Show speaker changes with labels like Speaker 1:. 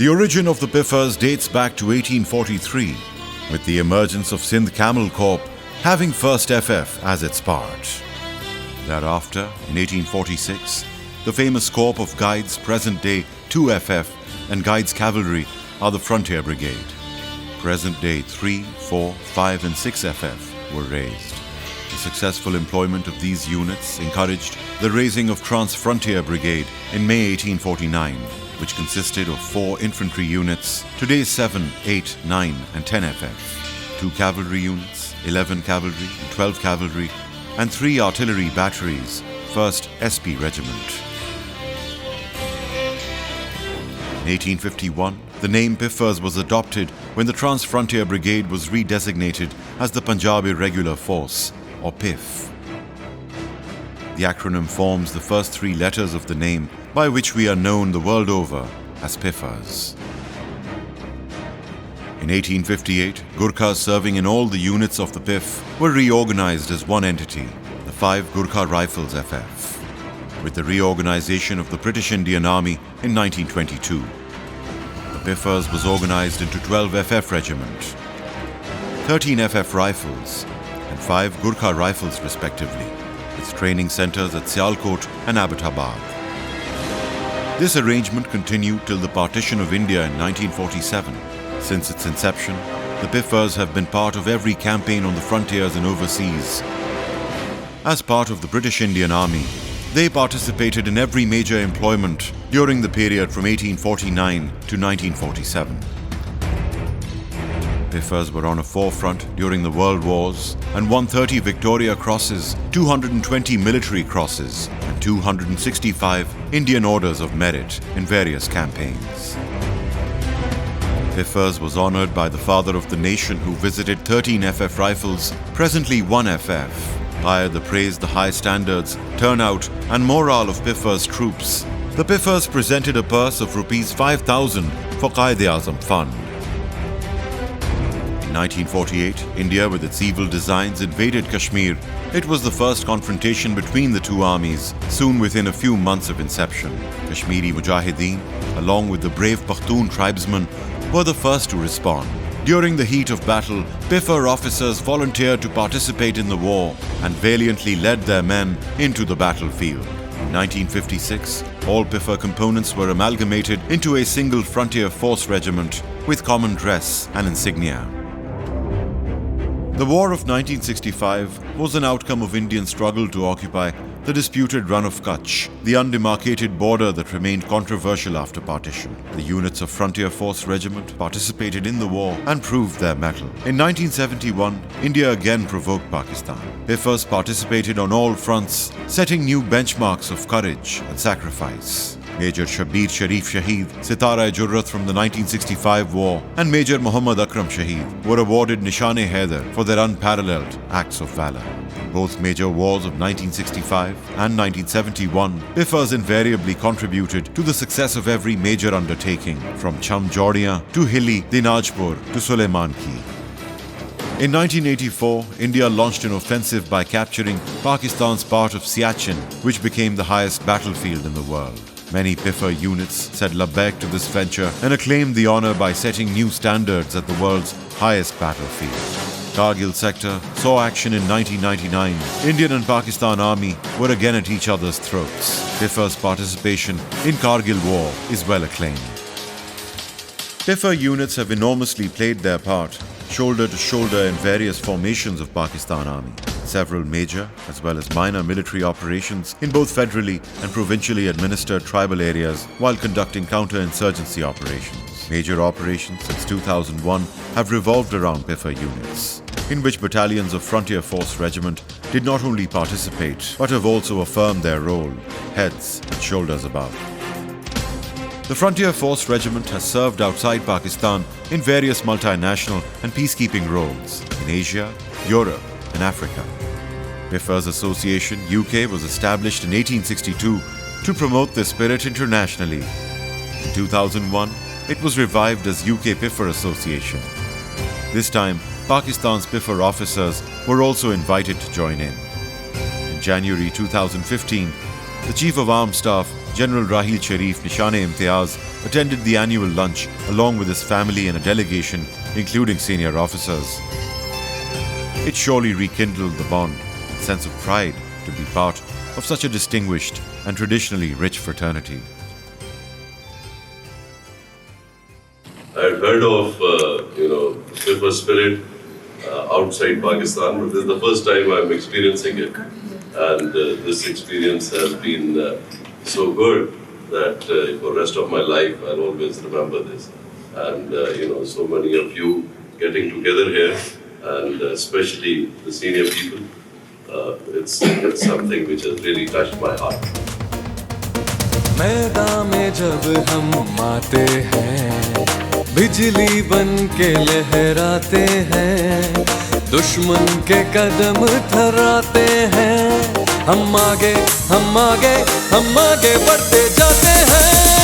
Speaker 1: The origin of the Piffers dates back to 1843, with the emergence of Sindh Camel Corps having 1st FF as its part. Thereafter, in 1846, the famous Corps of Guides, present-day 2FF, and Guides Cavalry are the Frontier Brigade. Present-day 3, 4, 5 and 6FF were raised. The successful employment of these units encouraged the raising of Trans-Frontier Brigade in May 1849, which consisted of 4 infantry units, today 7, 8, 9 and 10 FF, 2 cavalry units, 11 cavalry and 12 cavalry, and 3 artillery batteries, 1st SP Regiment. In 1851, the name Piffers was adopted when the Trans-Frontier Brigade was redesignated as the Punjab Irregular Force, or PIF. The acronym forms the first 3 letters of the name, by which we are known the world over as Piffers. In 1858, Gurkhas serving in all the units of the PIF were reorganized as one entity, the 5 Gurkha Rifles FF, with the reorganization of the British Indian Army in 1922. The Piffers was organized into 12 FF Regiment, 13 FF Rifles, and 5 Gurkha Rifles respectively, with training centers at Sialkot and Abbottabad. This arrangement continued till the partition of India in 1947. Since its inception, the Piffers have been part of every campaign on the frontiers and overseas. As part of the British Indian Army, they participated in every major employment during the period from 1849 to 1947. Piffers were on a forefront during the World Wars and won 30 Victoria Crosses, 220 Military Crosses, and 265 Indian Orders of Merit in various campaigns. Piffers was honored by the Father of the Nation, who visited 13 FF Rifles, presently 1 FF. Higher the praise, the high standards, turnout and morale of Piffers troops. The Piffers presented a purse of Rs 5,000 for Quaid-e-Azam Fund. In 1948, India, with its evil designs, invaded Kashmir. It was the first confrontation between the two armies, soon within a few months of inception. Kashmiri Mujahideen, along with the brave Pashtun tribesmen, were the first to respond. During the heat of battle, Piffer officers volunteered to participate in the war and valiantly led their men into the battlefield. In 1956, all Piffer components were amalgamated into a single Frontier Force Regiment with common dress and insignia. The War of 1965 was an outcome of Indian struggle to occupy the disputed Run of Kutch, the undemarcated border that remained controversial after partition. The units of Frontier Force Regiment participated in the war and proved their mettle. In 1971, India again provoked Pakistan. Piffers participated on all fronts, setting new benchmarks of courage and sacrifice. Major Shabir Sharif Shaheed, Sitara-e-Jurrat from the 1965 war, and Major Muhammad Akram Shaheed were awarded Nishane-e-Haider for their unparalleled acts of valor. In both major wars of 1965 and 1971, Piffers invariably contributed to the success of every major undertaking, from Cham-Jaudiya to Hilli, Dinajpur to Suleiman Ki. In 1984, India launched an offensive by capturing Pakistan's part of Siachen, which became the highest battlefield in the world. Many Piffer units said labbaik to this venture and acclaimed the honor by setting new standards at the world's highest battlefield. Kargil sector saw action in 1999. Indian and Pakistan Army were again at each other's throats. Piffer's participation in Kargil war is well acclaimed. Piffer units have enormously played their part, shoulder to shoulder in various formations of Pakistan Army. Several major as well as minor military operations in both federally and provincially administered tribal areas while conducting counter-insurgency operations. Major operations since 2001 have revolved around Piffer units, in which battalions of Frontier Force Regiment did not only participate but have also affirmed their role, heads and shoulders above. The Frontier Force Regiment has served outside Pakistan in various multinational and peacekeeping roles in Asia, Europe and Africa. Piffers Association UK was established in 1862 to promote this spirit internationally. In 2001, it was revived as UK Piffer Association. This time, Pakistan's Piffer officers were also invited to join in. In January 2015, the Chief of Armed Staff General Rahil Sharif Nishane-e-Imtiaz attended the annual lunch along with his family and a delegation, including senior officers. It surely rekindled the bond, a sense of pride to be part of such a distinguished and traditionally rich fraternity.
Speaker 2: I've heard of, the Silver Spirit outside Pakistan, but this is the first time I'm experiencing it. And this experience has been so good that for the rest of my life I'll always remember this. And, so many of you getting together here, and especially the senior people, it's something which has really touched my heart.
Speaker 3: मैदान में जब हम आते हैं, बिजली बन के लहराते हैं, दुश्मन के कदम थराते हैं, हम आगे हम आगे हम आगे बढ़ते जाते हैं।